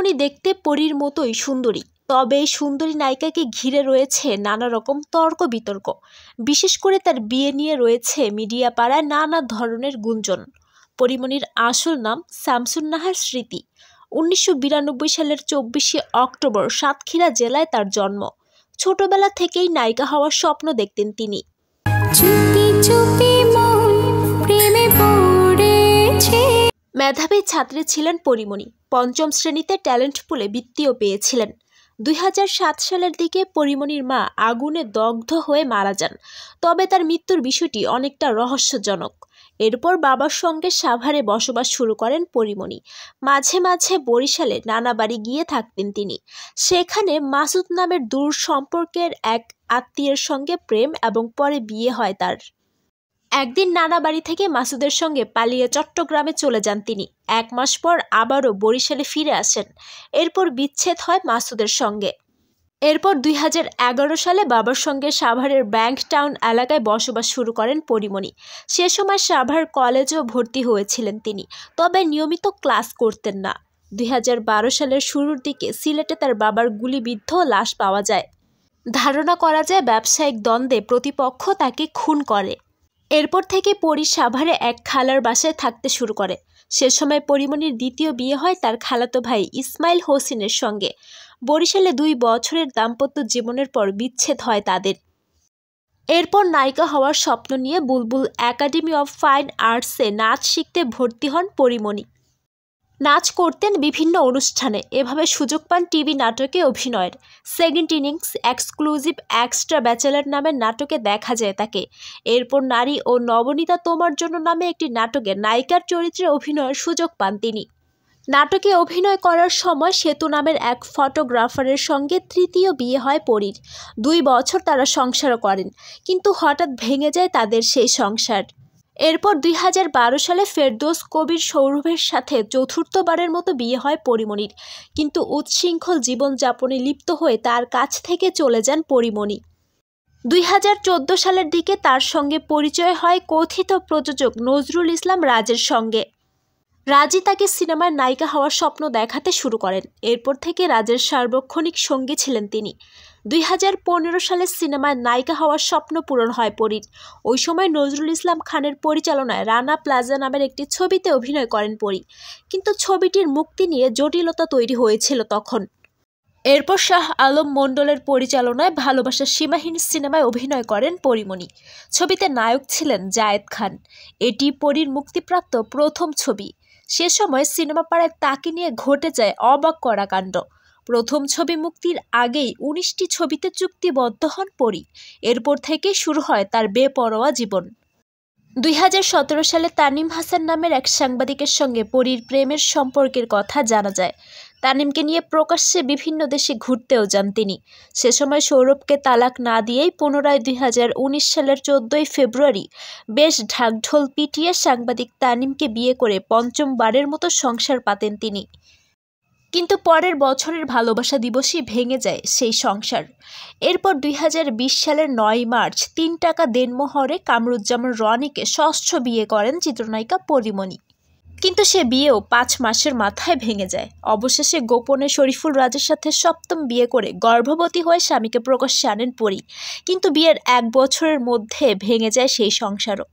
পরিমণি দেখতে পরীর মতোই সুন্দরী, তবে এই সুন্দরী নায়িকাকে ঘিরে রয়েছে নানা রকম তর্ক বিতর্ক। বিশেষ করে তার বিয়ে নিয়ে রয়েছে মিডিয়া পাড়ায় নানা ধরনের গুঞ্জন। পরিমণির আসল নাম শামসুন নাহার স্মৃতি। 1992 সালের 24শে অক্টোবর সাতক্ষীরা জেলায় তার জন্ম। ছোটবেলা থেকেই নায়িকা হওয়ার স্বপ্ন দেখতেন তিনি। মেধাবী ছাত্রী ছিলেন পরিমণি। পঞ্চম শ্রেণীতে ট্যালেন্ট পুলে বৃত্তিও পেয়েছিলেন। 2007 সালের দিকে পরিমণির মা আগুনে দগ্ধ হয়ে মারা যান, তবে তার মৃত্যুর বিষয়টি অনেকটা রহস্যজনক। এরপর বাবার সঙ্গে সাভারে বসবাস শুরু করেন পরিমণি। মাঝে মাঝে বরিশালে নানা বাড়ি গিয়ে থাকতেন তিনি। সেখানে মাসুদ নামের দূর সম্পর্কের এক আত্মীয়ের সঙ্গে প্রেম এবং পরে বিয়ে হয় তার। একদিন নানা বাড়ি থেকে মাসুদের সঙ্গে পালিয়ে চট্টগ্রামে চলে যান তিনি। 1 মাস পর আবারও বরিশালে ফিরে আসেন। এরপর বিচ্ছেদ হয় মাসুদের সঙ্গে। এরপর 2011 সালে বাবার সঙ্গে সাভারের ব্যাংক টাউন এলাকায় বসবাস শুরু করেন পরিমণি। সে সময় সাভার কলেজেও ভর্তি হয়েছিলেন তিনি, তবে নিয়মিত ক্লাস করতেন না। 2012 সালের শুরুর দিকে সিলেটে তার বাবার গুলিবিদ্ধ লাশ পাওয়া যায়। ধারণা করা যায় ব্যবসায়িক দ্বন্দ্বে প্রতিপক্ষ তাকে খুন করে। এরপর থেকে পরি সাভারে এক খালার বাসায় থাকতে শুরু করে। সে সময় পরিমণির দ্বিতীয় বিয়ে হয় তার খালাতো ভাই ইসমাইল হোসেনের সঙ্গে। বরিশালে 2 বছরের দাম্পত্য জীবনের পর বিচ্ছেদ হয় তাদের। এরপর নায়িকা হওয়ার স্বপ্ন নিয়ে বুলবুল একাডেমি অফ ফাইন আর্টসে নাচ শিখতে ভর্তি হন পরিমণি। নাচ করতেন বিভিন্ন অনুষ্ঠানে। এভাবে সুযোগ পান টিভি নাটকে অভিনয়ের। Second innings, exclusive, extra bachelor নামের নাটকে দেখা যায় তাকে। এরপর নারী ও নবনীতা তোমার জন্য নামে একটি নাটকে নায়িকার চরিত্রে অভিনয়ের সুযোগ পান তিনি। নাটকে অভিনয় করার সময় সেতু নামের এক ফটোগ্রাফারের সঙ্গে তৃতীয় বিয়ে হয় পরীর। 2 বছর তারা সংসারও করেন, কিন্তু হঠাৎ ভেঙে যায় তাদের সেই সংসার। এরপর 2012 সালে ফেরদৌস কবির সৌরভের সাথে চতুর্থবারের মতো বিয়ে হয় পরিমণির, কিন্তু উচ্ছৃঙ্খল জীবনযাপনে লিপ্ত হয়ে তার কাছ থেকে চলে যান পরিমণি। 2014 সালের দিকে তার সঙ্গে পরিচয় হয় কথিত প্রযোজক নজরুল ইসলাম রাজের সঙ্গে। রাজি তাকে সিনেমার নায়িকা হওয়ার স্বপ্ন দেখাতে শুরু করেন। এরপর থেকে রাজের সার্বক্ষণিক সঙ্গী ছিলেন তিনি। 2015 সালে সিনেমায় নায়িকা হওয়ার স্বপ্ন পূরণ হয় পরীর। ওই সময় নজরুল ইসলাম খানের পরিচালনায় রানা প্লাজা নামের একটি ছবিতে অভিনয় করেন পরী, কিন্তু ছবিটির মুক্তি নিয়ে জটিলতা তৈরি হয়েছিল তখন। এরপর শাহ আলম মণ্ডলের পরিচালনায় ভালোবাসার সীমাহীন সিনেমায় অভিনয় করেন পরিমণি। ছবিতে নায়ক ছিলেন জায়েদ খান। এটি পরীর মুক্তিপ্রাপ্ত প্রথম ছবি। সে সময় সিনেমা পাড়ায় তাকে নিয়ে ঘটে যায় অবাক করা কাণ্ড। প্রথম ছবি মুক্তির আগেই 19টি ছবিতে চুক্তিবদ্ধ হন পরী। এরপর থেকে শুরু হয় তার বেপরোয়া জীবন। 2017 সালে তানিম হাসান নামের এক সাংবাদিকের সঙ্গে পরীর প্রেমের সম্পর্কের কথা জানা যায়। তানিমকে নিয়ে প্রকাশ্যে বিভিন্ন দেশে ঘুরতেও যান তিনি। সে সময় সৌরভকে তালাক না দিয়েই পুনরায় 2019 সালের 14 ফেব্রুয়ারি বেশ ঢাকঢোল পিটিয়ে সাংবাদিক তানিমকে বিয়ে করে পঞ্চমবারের মতো সংসার পাতেন তিনি। কিন্তু পরের বছরের ভালোবাসা দিবসই ভেঙে যায় সেই সংসার। এরপর 2020 সালের 9 মার্চ 3 টাকা দেনমোহরে কামরুজ্জামান রনিকে ষষ্ঠ বিয়ে করেন চিত্রনায়িকা পরিমণি। কিন্তু সে বিয়েও 5 মাসের মাথায় ভেঙে যায়। অবশেষে গোপনে শরীফুল রাজের সাথে সপ্তম বিয়ে করে গর্ভবতী হয়ে স্বামীকে প্রকাশ্যে আনেন পরী, কিন্তু বিয়ের 1 বছরের মধ্যে ভেঙে যায় সেই সংসারও।